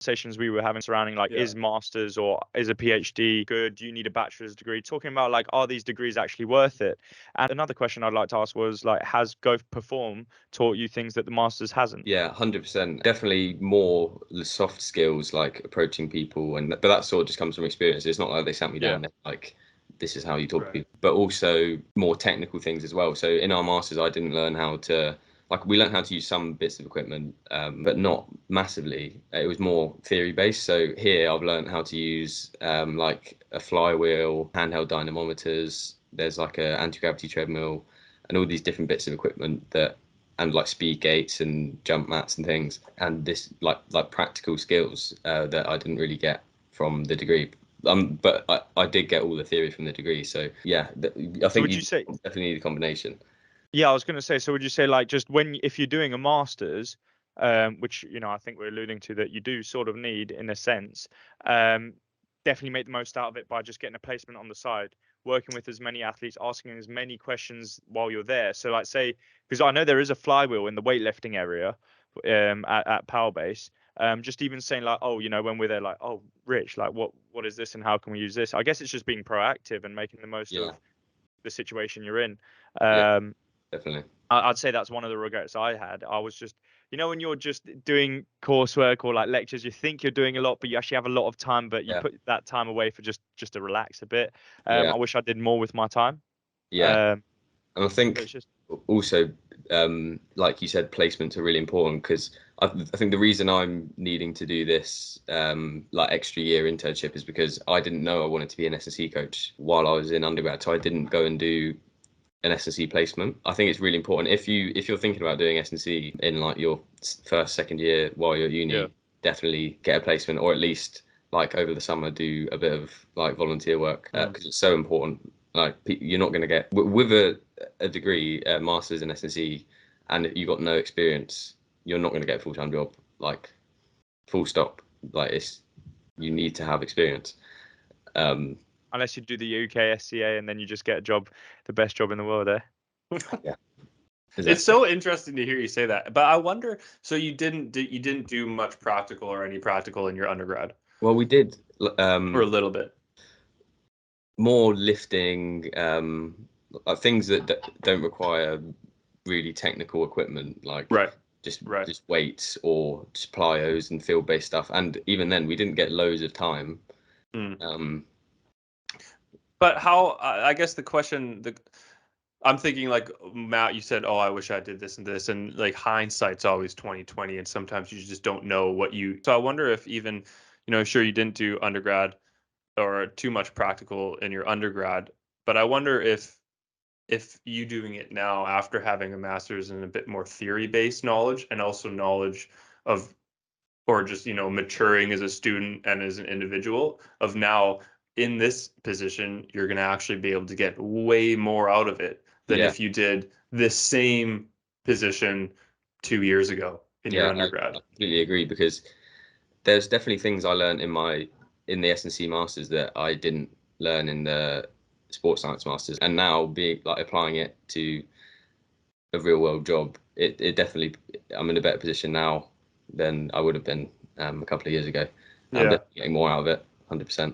conversations we were having surrounding like is masters or is a PhD good? Do you need a bachelor's degree? Talking about like are these degrees actually worth it? And another question I'd like to ask was like has Go Perform taught you things that the masters hasn't? Yeah, 100%. Definitely more the soft skills like approaching people, but that sort of just comes from experience. It's not like they sat me down like this is how you talk to people, but also more technical things as well. So in our masters, I didn't learn how to we learned how to use some bits of equipment, but not massively. It was more theory based. So here I've learned how to use like a flywheel, handheld dynamometers. There's like a anti-gravity treadmill, and all these different bits of equipment and like speed gates and jump mats and things, and this like practical skills that I didn't really get from the degree. But I did get all the theory from the degree. So yeah, I think you definitely need a combination. Yeah, I was going to say, so would you say like just if you're doing a master's, which, you know, I think we're alluding to that you do sort of need in a sense, definitely make the most out of it by just getting a placement on the side, working with as many athletes, asking as many questions while you're there. So like say, because I know there is a flywheel in the weightlifting area at Power Base. Just even saying like, oh, you know, when we're there, like, oh, Rich, like what is this and how can we use this? I guess it's just being proactive and making the most of the situation you're in. Definitely. I'd say that's one of the regrets I had. I was just, you know, when you're just doing coursework or like lectures, you think you're doing a lot, but you actually have a lot of time, but you put that time away for just to relax a bit. I wish I did more with my time. And I think also, like you said, placements are really important because I think the reason I'm needing to do this like extra year internship is because I didn't know I wanted to be an S&C coach while I was in undergrad, so I didn't go and do an S&C placement. I think it's really important if you're thinking about doing S&C in like your second year while you're at uni, definitely get a placement, or at least like over the summer do a bit of like volunteer work because it's so important. Like you're not going to get with a degree, a master's in S&C, and you got no experience, you're not going to get a full-time job. Like full stop. Like you need to have experience. Unless you do the UK SCA and then you just get a job, the best job in the world, Yeah. Exactly. It's so interesting to hear you say that. But I wonder, so you didn't do much practical or any practical in your undergrad? Well, we did. For a little bit. More lifting, things that don't require really technical equipment, like just weights or just plyos and field-based stuff. And even then, we didn't get loads of time. But how? I guess the question, I'm thinking like Matt, you said, "Oh, I wish I did this and this," and like hindsight's always 20/20, and sometimes you just don't know what you. So I wonder if even, you know, sure you didn't do undergrad or too much practical in your undergrad, but I wonder if you doing it now after having a master's and a bit more theory-based knowledge and also knowledge of, or just, you know, maturing as a student and as an individual of now in this position, you're going to actually be able to get way more out of it than if you did this same position 2 years ago in your undergrad. I completely agree, because there's definitely things I learned in the S&C masters that I didn't learn in the sports science masters, and now being like applying it to a real world job, it definitely, I'm in a better position now than I would have been a couple of years ago. I'm getting more out of it, 100%.